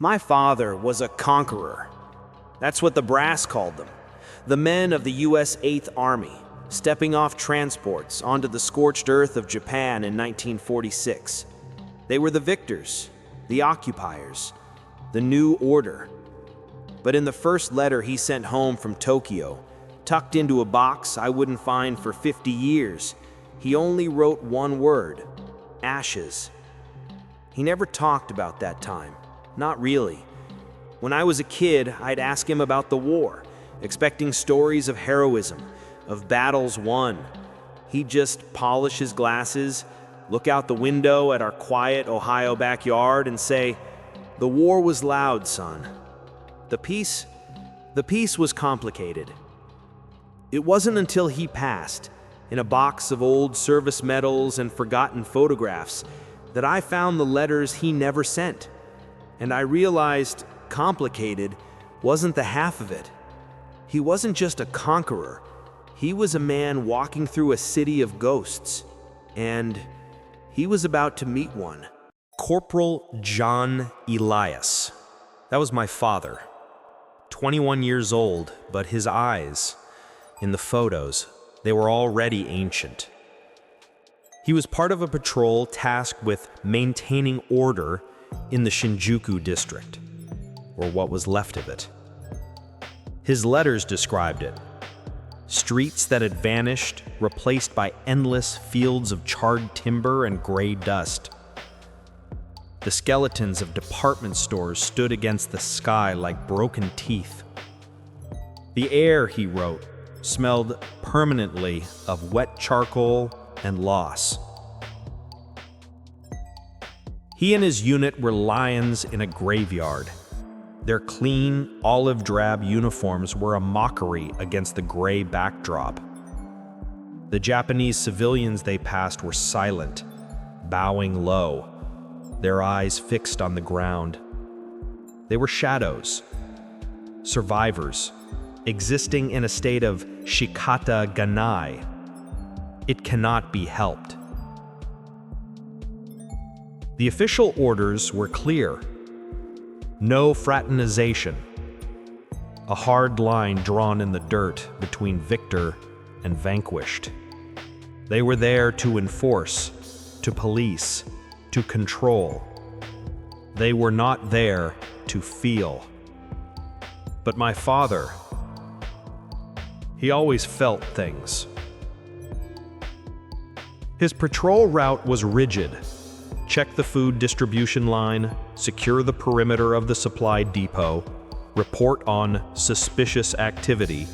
My father was a conqueror. That's what the brass called them. The men of the U.S. 8th Army, stepping off transports onto the scorched earth of Japan in 1946. They were the victors, the occupiers, the new order. But in the first letter he sent home from Tokyo, tucked into a box I wouldn't find for 50 years, he only wrote one word: ashes. He never talked about that time. Not really. When I was a kid, I'd ask him about the war, expecting stories of heroism, of battles won. He'd just polish his glasses, look out the window at our quiet Ohio backyard and say, "The war was loud, son. The peace was complicated." It wasn't until he passed, in a box of old service medals and forgotten photographs, that I found the letters he never sent. And I realized complicated wasn't the half of it. He wasn't just a conqueror. He was a man walking through a city of ghosts. And he was about to meet one. Corporal John Elias. That was my father. 21 years old, but his eyes, in the photos, they were already ancient. He was part of a patrol tasked with maintaining order in the Shinjuku district, or what was left of it. His letters described it: streets that had vanished, replaced by endless fields of charred timber and gray dust. The skeletons of department stores stood against the sky like broken teeth. The air, he wrote, smelled permanently of wet charcoal and loss. He and his unit were lions in a graveyard. Their clean, olive-drab uniforms were a mockery against the gray backdrop. The Japanese civilians they passed were silent, bowing low, their eyes fixed on the ground. They were shadows, survivors, existing in a state of shikata ganai. It cannot be helped. The official orders were clear. No fraternization. A hard line drawn in the dirt between victor and vanquished. They were there to enforce, to police, to control. They were not there to feel. But my father, he always felt things. His patrol route was rigid. Check the food distribution line, secure the perimeter of the supply depot, report on suspicious activity.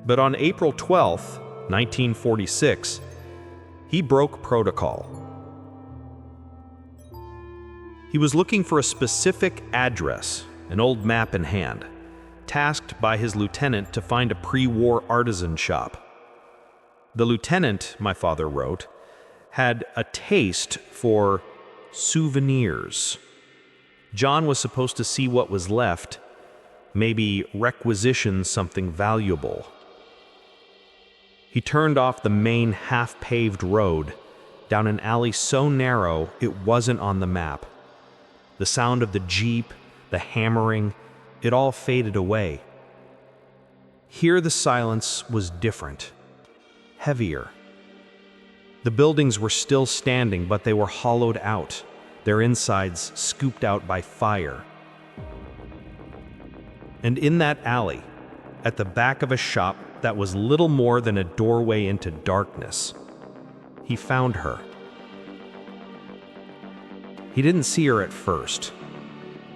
But on April 12, 1946, he broke protocol. He was looking for a specific address, an old map in hand, tasked by his lieutenant to find a pre-war artisan shop. The lieutenant, my father wrote, had a taste for souvenirs. John was supposed to see what was left, maybe requisition something valuable. He turned off the main half-paved road, down an alley so narrow it wasn't on the map. The sound of the jeep, the hammering, it all faded away. Here the silence was different, heavier. The buildings were still standing, but they were hollowed out, their insides scooped out by fire. And in that alley, at the back of a shop that was little more than a doorway into darkness, he found her. He didn't see her at first.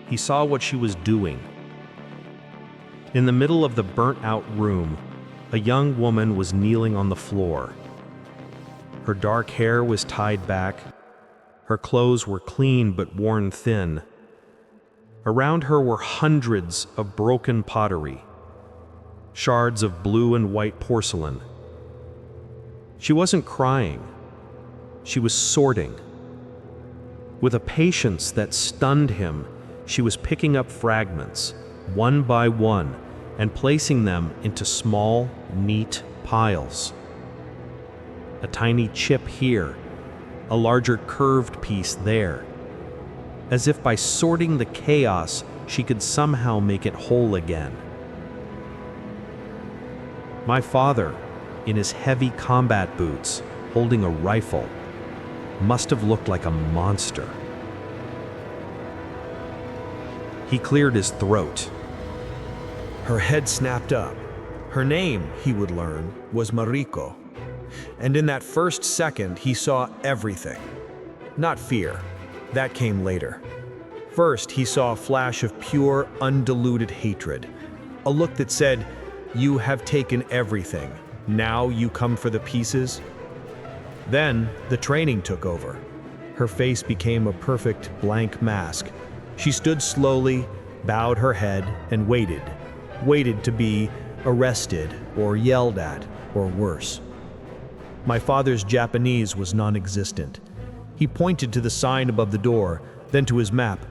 He saw what she was doing. In the middle of the burnt-out room, a young woman was kneeling on the floor. Her dark hair was tied back. Her clothes were clean but worn thin. Around her were hundreds of broken pottery, shards of blue and white porcelain. She wasn't crying. She was sorting. With a patience that stunned him, she was picking up fragments, one by one, and placing them into small, neat piles. A tiny chip here, a larger curved piece there. as if by sorting the chaos, she could somehow make it whole again. My father, in his heavy combat boots, holding a rifle, must have looked like a monster. He cleared his throat. Her head snapped up. Her name, he would learn, was Mariko. And in that first second, he saw everything. Not fear. That came later. First, he saw a flash of pure, undiluted hatred. A look that said, "You have taken everything. Now you come for the pieces?" Then, the training took over. Her face became a perfect blank mask. She stood slowly, bowed her head, and waited to be arrested or yelled at or worse. My father's Japanese was non-existent. He pointed to the sign above the door, then to his map.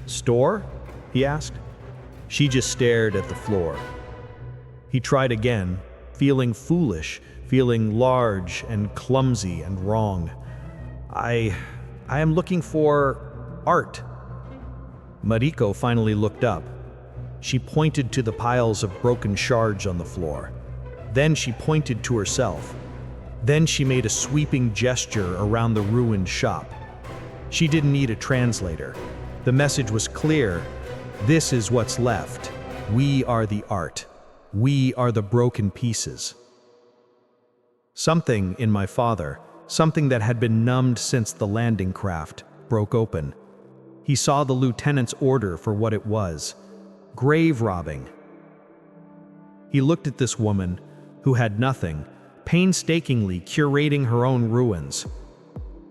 "Store?" he asked. She just stared at the floor. He tried again, feeling foolish, feeling large and clumsy and wrong. I am looking for art." Mariko finally looked up. She pointed to the piles of broken shards on the floor. Then she pointed to herself. Then she made a sweeping gesture around the ruined shop. She didn't need a translator. The message was clear. This is what's left. We are the art. We are the broken pieces. Something in my father, something that had been numbed since the landing craft, broke open. He saw the lieutenant's order for what it was: grave robbing. He looked at this woman, who had nothing, painstakingly curating her own ruins.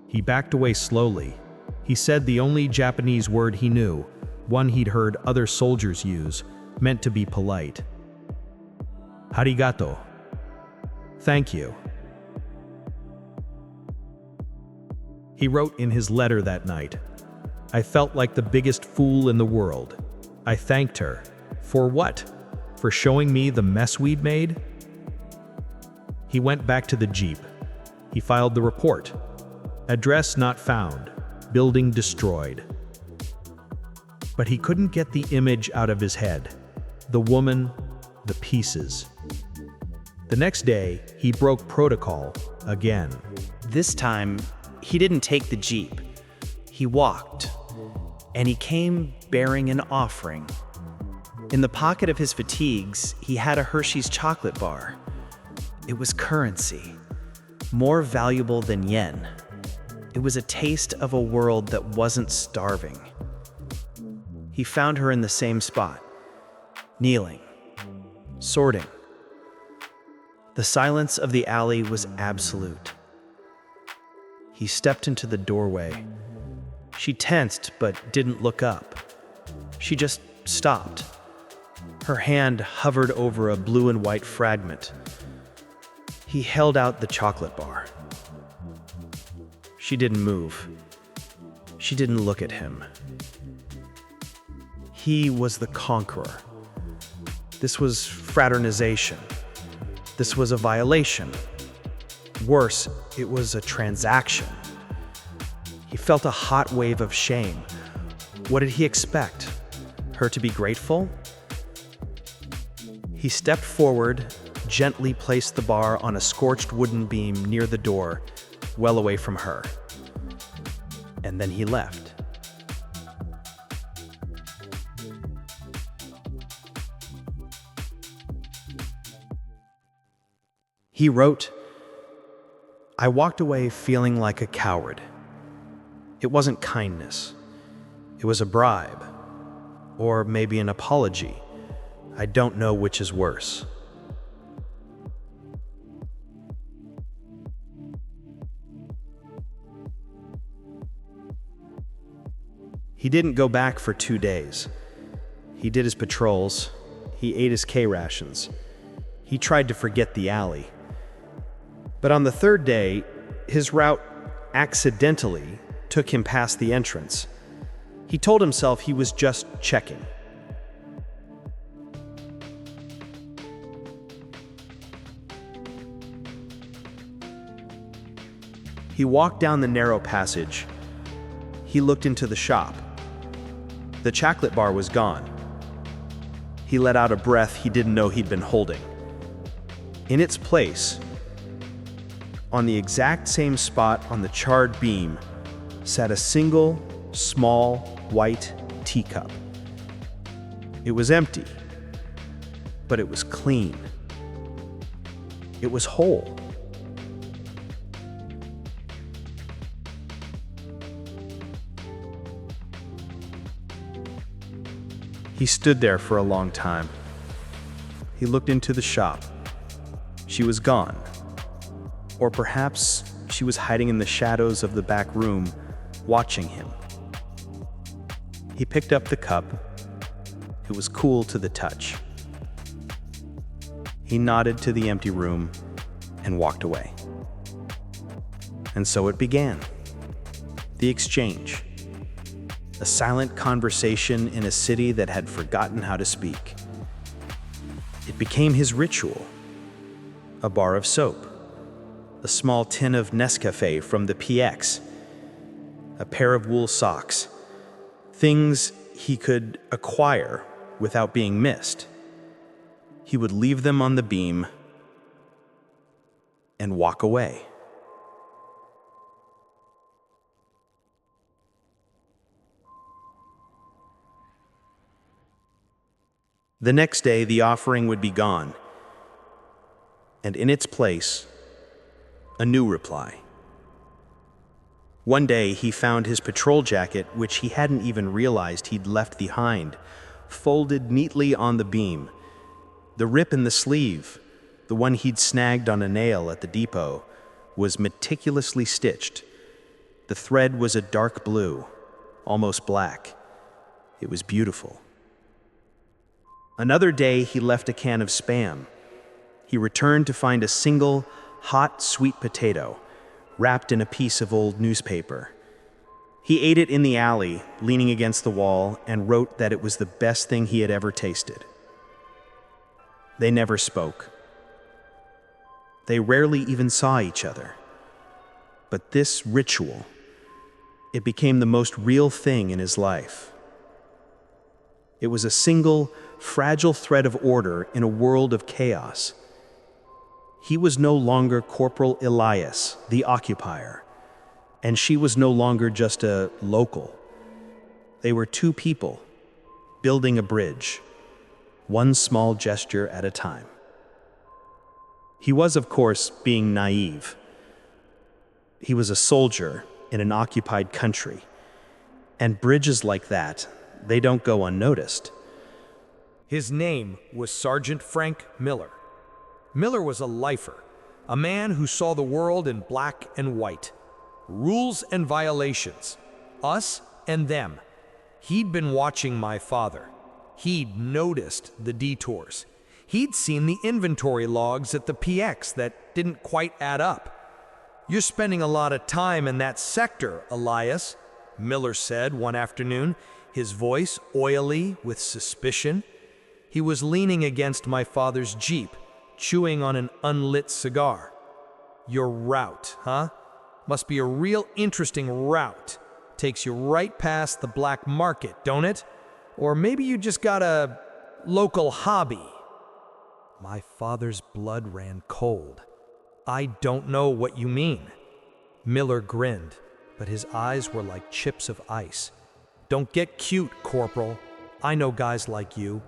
He backed away slowly. He said the only Japanese word he knew, one he'd heard other soldiers use, meant to be polite. "Arigato." Thank you. He wrote in his letter that night, "I felt like the biggest fool in the world. I thanked her. For what? For showing me the mess we'd made?" He went back to the Jeep. He filed the report. Address not found. Building destroyed. But he couldn't get the image out of his head. The woman, the pieces. The next day, he broke protocol again. This time, he didn't take the Jeep. He walked, and he came bearing an offering. In the pocket of his fatigues, he had a Hershey's chocolate bar. It was currency, more valuable than yen. It was a taste of a world that wasn't starving. He found her in the same spot, kneeling, sorting. The silence of the alley was absolute. He stepped into the doorway. She tensed but didn't look up. She just stopped. Her hand hovered over a blue and white fragment. He held out the chocolate bar. She didn't move. She didn't look at him. He was the conqueror. This was fraternization. This was a violation. Worse, it was a transaction. He felt a hot wave of shame. What did he expect? Her to be grateful? He stepped forward, gently placed the bar on a scorched wooden beam near the door, well away from her. And then he left. He wrote, "I walked away feeling like a coward. It wasn't kindness. It was a bribe. Or maybe an apology. I don't know which is worse." He didn't go back for 2 days. He did his patrols. He ate his K-rations. He tried to forget the alley. But on the third day, his route accidentally took him past the entrance. He told himself he was just checking. He walked down the narrow passage. He looked into the shop. The chocolate bar was gone. He let out a breath he didn't know he'd been holding. In its place, on the exact same spot on the charred beam, sat a single, small, white teacup. It was empty, but it was clean. It was whole. He stood there for a long time. He looked into the shop. She was gone. Or perhaps she was hiding in the shadows of the back room, watching him. He picked up the cup. It was cool to the touch. He nodded to the empty room and walked away. And so it began. The exchange. A silent conversation in a city that had forgotten how to speak. It became his ritual. A bar of soap. A small tin of Nescafe from the PX. A pair of wool socks. Things he could acquire without being missed. He would leave them on the beam and walk away. The next day, the offering would be gone, and in its place, a new reply. One day, he found his patrol jacket, which he hadn't even realized he'd left behind, folded neatly on the beam. The rip in the sleeve, the one he'd snagged on a nail at the depot, was meticulously stitched. The thread was a dark blue, almost black. It was beautiful. Another day, he left a can of Spam. He returned to find a single, hot, sweet potato, wrapped in a piece of old newspaper. He ate it in the alley, leaning against the wall, and wrote that it was the best thing he had ever tasted. They never spoke. They rarely even saw each other. But this ritual, it became the most real thing in his life. It was a single, fragile thread of order in a world of chaos. He was no longer Corporal Elias, the occupier, and she was no longer just a local. They were two people, building a bridge, one small gesture at a time. He was, of course, being naive. He was a soldier in an occupied country, and bridges like that, they don't go unnoticed. His name was Sergeant Frank Miller. Miller was a lifer, a man who saw the world in black and white. Rules and violations, us and them. He'd been watching my father. He'd noticed the detours. He'd seen the inventory logs at the PX that didn't quite add up. "You're spending a lot of time in that sector, Elias," Miller said one afternoon, his voice oily with suspicion. He was leaning against my father's Jeep, chewing on an unlit cigar. "Your route, huh? Must be a real interesting route. Takes you right past the black market, don't it? Or maybe you just got a local hobby." My father's blood ran cold. "I don't know what you mean." Miller grinned, but his eyes were like chips of ice. "Don't get cute, Corporal. I know guys like you.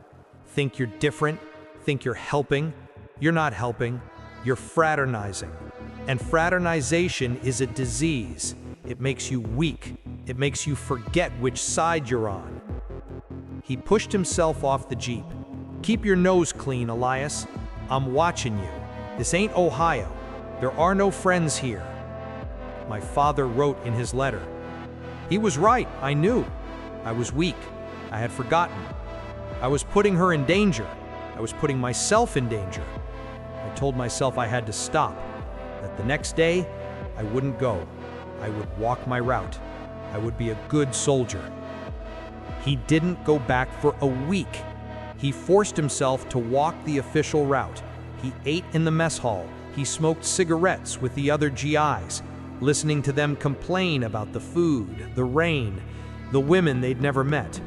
Think you're different, think you're helping. You're not helping, you're fraternizing. And fraternization is a disease. It makes you weak. It makes you forget which side you're on." He pushed himself off the Jeep. "Keep your nose clean, Elias. I'm watching you. This ain't Ohio. There are no friends here." My father wrote in his letter. He was right, I knew. I was weak. I had forgotten. I was putting her in danger. I was putting myself in danger. I told myself I had to stop, that the next day I wouldn't go. I would walk my route. I would be a good soldier. He didn't go back for a week. He forced himself to walk the official route. He ate in the mess hall. He smoked cigarettes with the other GIs, listening to them complain about the food, the rain, the women they'd never met.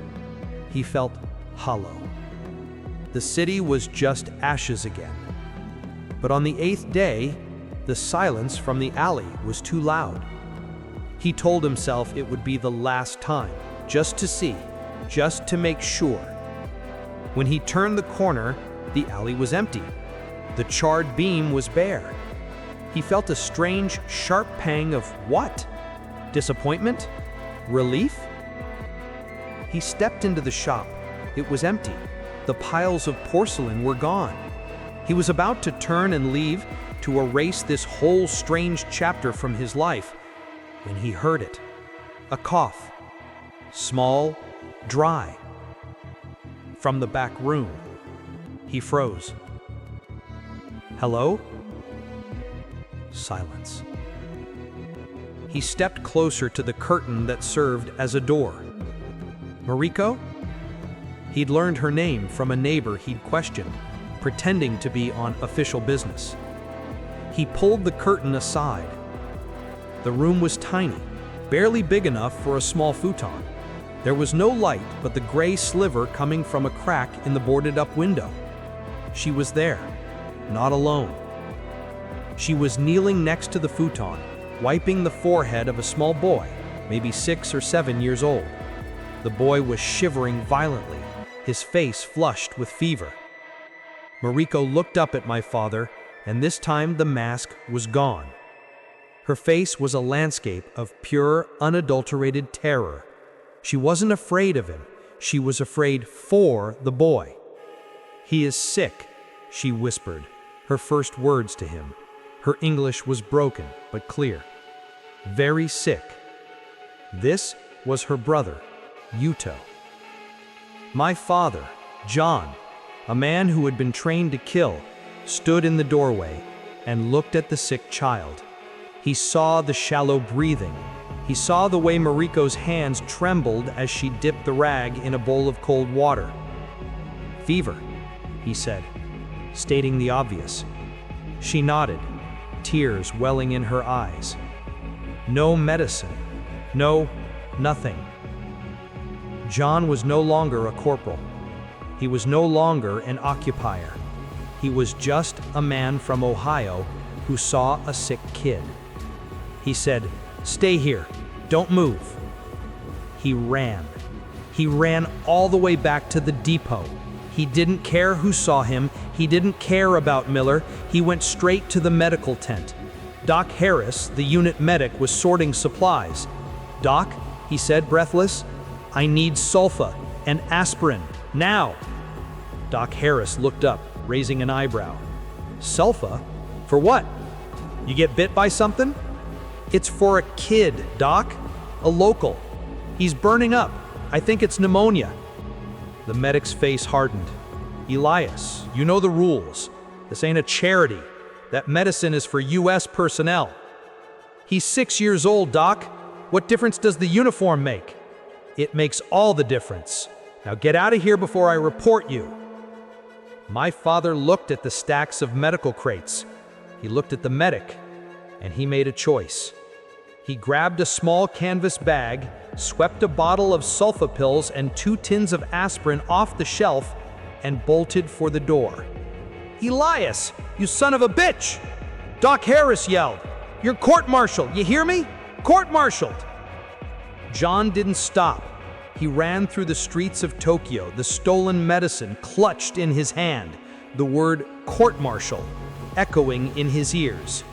he felt hollow. The city was just ashes again. But on the 8th day, the silence from the alley was too loud. He told himself it would be the last time, just to see, just to make sure. When he turned the corner, the alley was empty. The charred beam was bare. He felt a strange, sharp pang of what? Disappointment? Relief? He stepped into the shop. It was empty. The piles of porcelain were gone. He was about to turn and leave, to erase this whole strange chapter from his life, when he heard it. A cough. Small, dry. From the back room. He froze. Hello? Silence. He stepped closer to the curtain that served as a door. Mariko? He'd learned her name from a neighbor he'd questioned, pretending to be on official business. He pulled the curtain aside. The room was tiny, barely big enough for a small futon. There was no light but the gray sliver coming from a crack in the boarded-up window. She was there, not alone. She was kneeling next to the futon, wiping the forehead of a small boy, maybe 6 or 7 years old. The boy was shivering violently, his face flushed with fever. Mariko looked up at my father, and this time the mask was gone. Her face was a landscape of pure, unadulterated terror. She wasn't afraid of him. She was afraid for the boy. "He is sick," she whispered, her first words to him. Her English was broken but clear. Very sick. This was her brother, Yuto. My father, John, a man who had been trained to kill, stood in the doorway and looked at the sick child. He saw the shallow breathing. He saw the way Mariko's hands trembled as she dipped the rag in a bowl of cold water. "Fever," he said, stating the obvious. She nodded, tears welling in her eyes. No medicine. No, nothing. John was no longer a corporal. He was no longer an occupier. He was just a man from Ohio who saw a sick kid. He said, "Stay here. Don't move." He ran. He ran all the way back to the depot. He didn't care who saw him. He didn't care about Miller. He went straight to the medical tent. Doc Harris, the unit medic, was sorting supplies. "Doc," he said, breathless, "I need sulfa and aspirin, now." Doc Harris looked up, raising an eyebrow. "Sulfa? For what? You get bit by something?" "It's for a kid, Doc. A local. He's burning up. I think it's pneumonia." The medic's face hardened. "Elias, you know the rules. This ain't a charity. That medicine is for U.S. personnel." "He's 6 years old, Doc. What difference does the uniform make?" "It makes all the difference. Now get out of here before I report you." My father looked at the stacks of medical crates. He looked at the medic, and he made a choice. He grabbed a small canvas bag, swept a bottle of sulfa pills and 2 tins of aspirin off the shelf, and bolted for the door. "Elias, you son of a bitch!" Doc Harris yelled. "You're court-martialed, you hear me? Court-martialed!" John didn't stop. He ran through the streets of Tokyo, the stolen medicine clutched in his hand, the word court-martial echoing in his ears.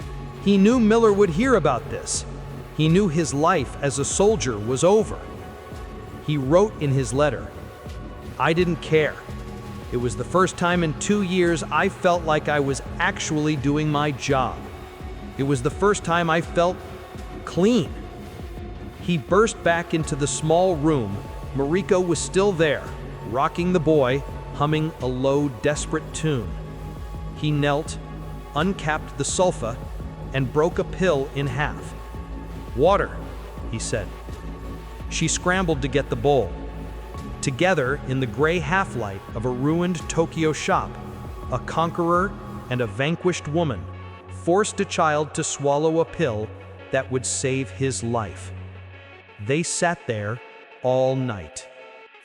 He knew Miller would hear about this. He knew his life as a soldier was over. He wrote in his letter, "I didn't care. It was the first time in 2 years I felt like I was actually doing my job. It was the first time I felt clean." He burst back into the small room. Mariko was still there, rocking the boy, humming a low, desperate tune. He knelt, uncapped the sulfa, and broke a pill in half. "Water," he said. She scrambled to get the bowl. Together, in the gray half-light of a ruined Tokyo shop, a conqueror and a vanquished woman forced a child to swallow a pill that would save his life. They sat there all night.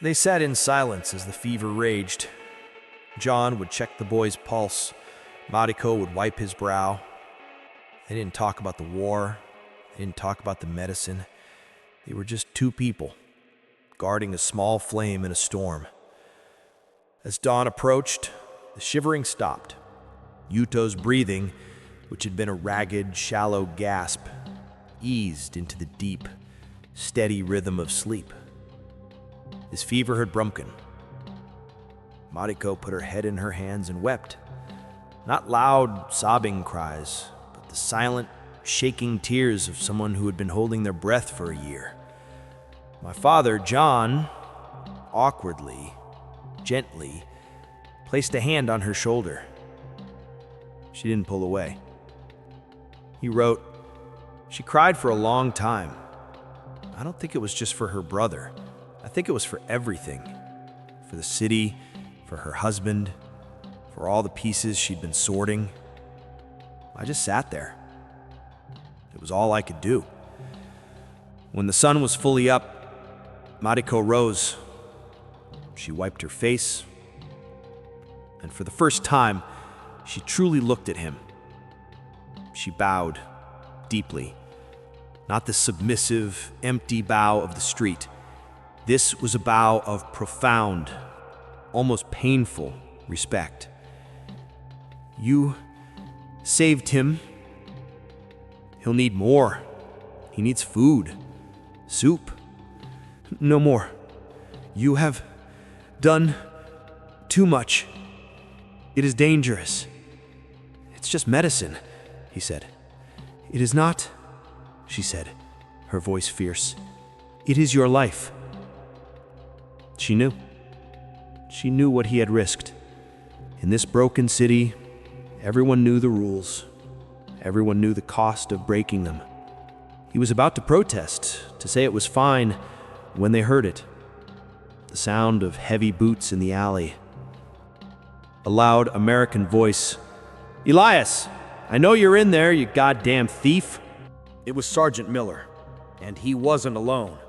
They sat in silence as the fever raged. John would check the boy's pulse. Mariko would wipe his brow. They didn't talk about the war. They didn't talk about the medicine. They were just two people, guarding a small flame in a storm. As dawn approached, the shivering stopped. Yuto's breathing, which had been a ragged, shallow gasp, eased into the deep, steady rhythm of sleep. His fever had broken. Mariko put her head in her hands and wept. Not loud, sobbing cries, but the silent, shaking tears of someone who had been holding their breath for a year. My father, John, awkwardly, gently, placed a hand on her shoulder. She didn't pull away. He wrote, "She cried for a long time. I don't think it was just for her brother. I think it was for everything. For the city, for her husband, for all the pieces she'd been sorting. I just sat there. It was all I could do." When the sun was fully up, Mariko rose. She wiped her face, and for the first time, she truly looked at him. She bowed deeply, not the submissive, empty bow of the street. This was a bow of profound, almost painful respect. "You saved him. He'll need more. He needs food, soup. No more. You have done too much. It is dangerous." "It's just medicine," he said. "It is not," she said, her voice fierce. "It is your life." She knew. She knew what he had risked. In this broken city, everyone knew the rules. Everyone knew the cost of breaking them. He was about to protest, to say it was fine, when they heard it. The sound of heavy boots in the alley. A loud American voice. "Elias, I know you're in there, you goddamn thief." It was Sergeant Miller, and he wasn't alone.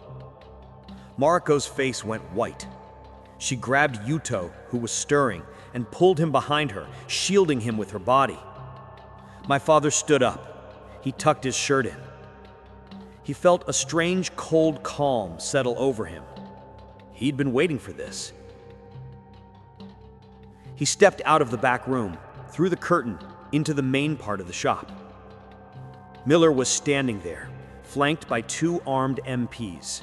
Mariko's face went white. She grabbed Yuto, who was stirring, and pulled him behind her, shielding him with her body. My father stood up. He tucked his shirt in. He felt a strange, cold calm settle over him. He'd been waiting for this. He stepped out of the back room, through the curtain, into the main part of the shop. Miller was standing there, flanked by two armed MPs.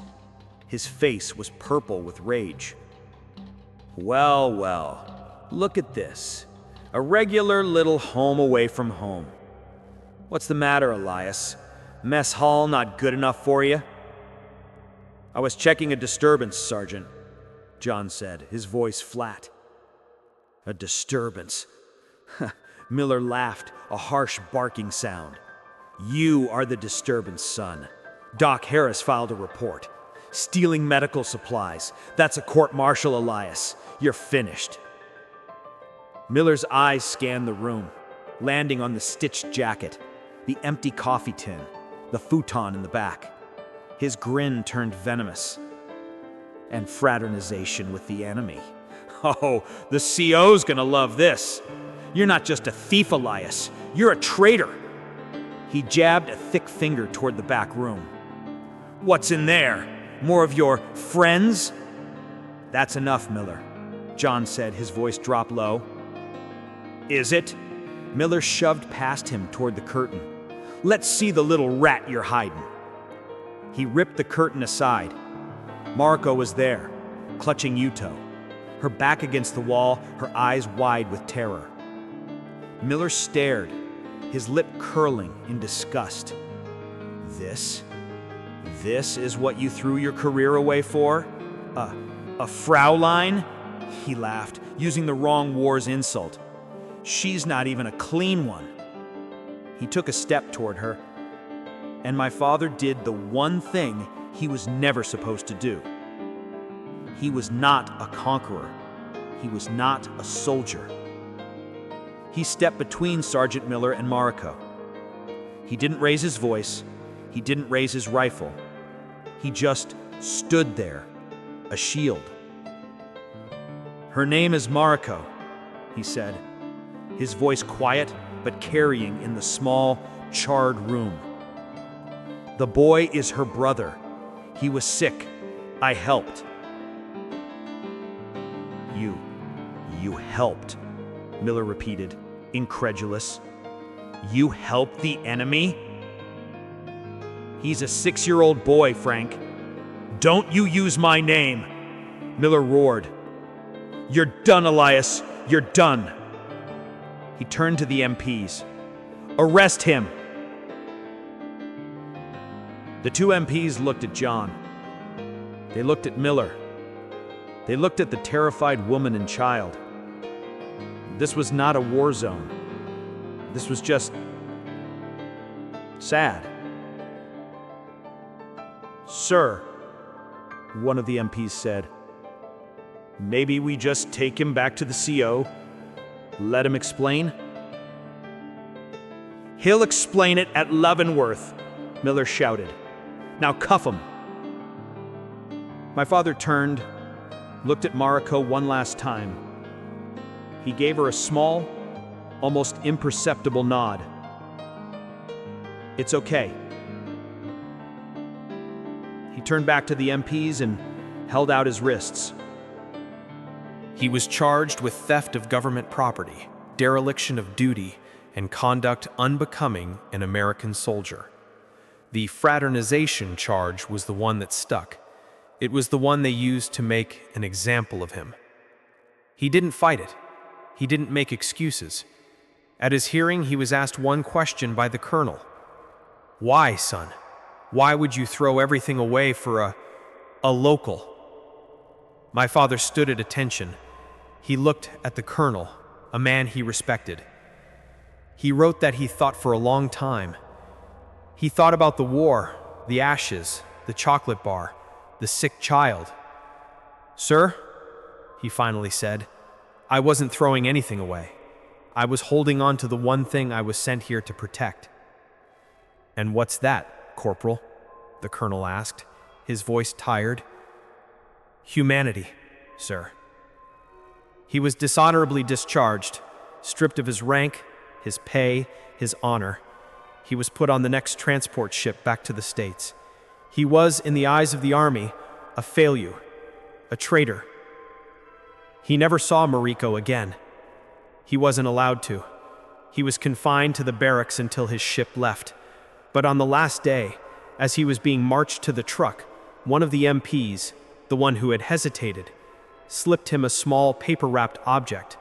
His face was purple with rage. "Well, well, look at this. A regular little home away from home. What's the matter, Elias? Mess hall not good enough for you?" "I was checking a disturbance, Sergeant," John said, his voice flat. "A disturbance?" Miller laughed, a harsh barking sound. "You are the disturbance, son. Doc Harris filed a report. Stealing medical supplies. That's a court-martial, Elias. You're finished." Miller's eyes scanned the room, landing on the stitched jacket, the empty coffee tin, the futon in the back. His grin turned venomous. "And fraternization with the enemy. Oh, the CO's gonna love this. You're not just a thief, Elias. You're a traitor." He jabbed a thick finger toward the back room. "What's in there? More of your friends?" "That's enough, Miller," John said, his voice dropped low. "Is it?" Miller shoved past him toward the curtain. "Let's see the little rat you're hiding." He ripped the curtain aside. Mariko was there, clutching Yuto, her back against the wall, her eyes wide with terror. Miller stared, his lip curling in disgust. This is what you threw your career away for? A Fraulein?" He laughed, using the wrong war's insult. "She's not even a clean one." He took a step toward her, and my father did the one thing he was never supposed to do. He was not a conqueror. He was not a soldier. He stepped between Sergeant Miller and Mariko. He didn't raise his voice. He didn't raise his rifle. He just stood there, a shield, Her name is Mariko, he said, his voice quiet but carrying in the small, charred room. The boy is her brother. He was sick. I helped. You helped, Miller repeated, incredulous. You helped the enemy? He's a 6-year-old boy, Frank. Don't you use my name, Miller roared. You're done, Elias. You're done. He turned to the MPs. Arrest him. The 2 MPs looked at John. They looked at Miller. They looked at the terrified woman and child. This was not a war zone. This was just sad. Sir, one of the MPs said, maybe we just take him back to the CO, let him explain? He'll explain it at Leavenworth, Miller shouted. Now cuff him. My father turned, looked at Mariko one last time. He gave her a small, almost imperceptible nod. It's okay. He turned back to the MPs and held out his wrists. He was charged with theft of government property, dereliction of duty, and conduct unbecoming an American soldier. The fraternization charge was the one that stuck. It was the one they used to make an example of him. He didn't fight it. He didn't make excuses. At his hearing, he was asked one question by the colonel. Why, son? Why would you throw everything away for a local? My father stood at attention. He looked at the colonel, a man he respected. He wrote that he thought for a long time. He thought about the war, the ashes, the chocolate bar, the sick child. Sir, he finally said, I wasn't throwing anything away. I was holding on to the one thing I was sent here to protect. And what's that, Corporal? The colonel asked, his voice tired. Humanity, sir. He was dishonorably discharged, stripped of his rank, his pay, his honor. He was put on the next transport ship back to the States. He was, in the eyes of the Army, a failure, a traitor. He never saw Mariko again. He wasn't allowed to. He was confined to the barracks until his ship left. But on the last day, as he was being marched to the truck, one of the MPs, the one who had hesitated, slipped him a small paper-wrapped object.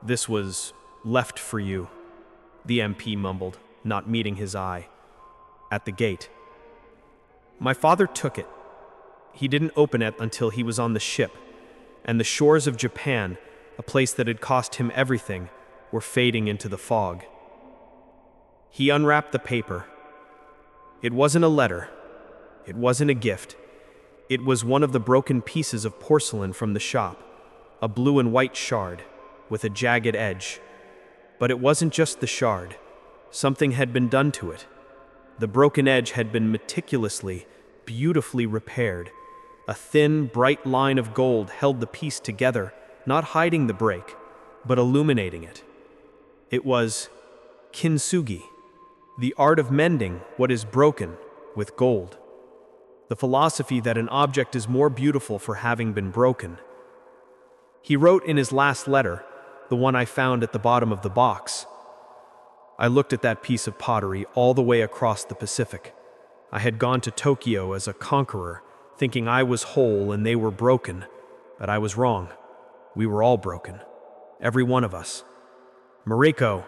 This was left for you, the MP mumbled, not meeting his eye. At the gate. My father took it. He didn't open it until he was on the ship, and the shores of Japan, a place that had cost him everything, were fading into the fog. He unwrapped the paper. It wasn't a letter. It wasn't a gift. It was one of the broken pieces of porcelain from the shop, a blue and white shard with a jagged edge. But it wasn't just the shard. Something had been done to it. The broken edge had been meticulously, beautifully repaired. A thin, bright line of gold held the piece together, not hiding the break, but illuminating it. It was kintsugi, the art of mending what is broken with gold. The philosophy that an object is more beautiful for having been broken. He wrote in his last letter, the one I found at the bottom of the box. I looked at that piece of pottery all the way across the Pacific. I had gone to Tokyo as a conqueror, thinking I was whole and they were broken, but I was wrong. We were all broken. Every one of us. Mariko,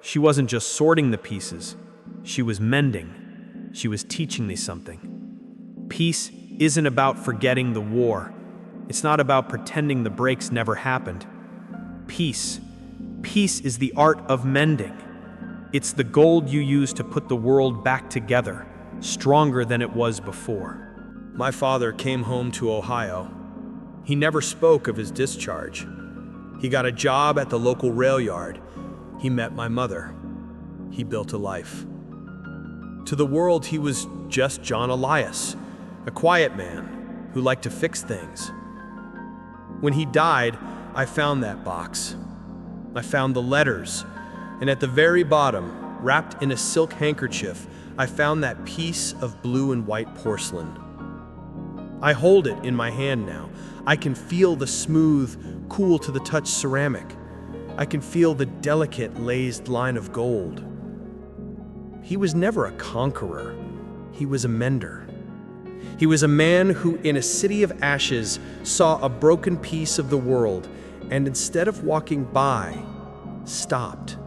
she wasn't just sorting the pieces. She was mending. She was teaching me something. Peace isn't about forgetting the war. It's not about pretending the breaks never happened. Peace is the art of mending. It's the gold you use to put the world back together, stronger than it was before. My father came home to Ohio. He never spoke of his discharge. He got a job at the local rail yard. He met my mother. He built a life. To the world, he was just John Elias, a quiet man who liked to fix things. When he died, I found that box. I found the letters, and at the very bottom, wrapped in a silk handkerchief, I found that piece of blue and white porcelain. I hold it in my hand now. I can feel the smooth, cool to the touch ceramic. I can feel the delicate glazed line of gold. He was never a conqueror. He was a mender. He was a man who, in a city of ashes, saw a broken piece of the world, and instead of walking by, stopped.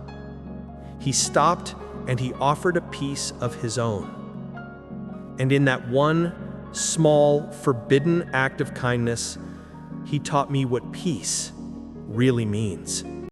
He stopped and he offered a piece of his own. And in that one small, forbidden act of kindness, he taught me what peace really means.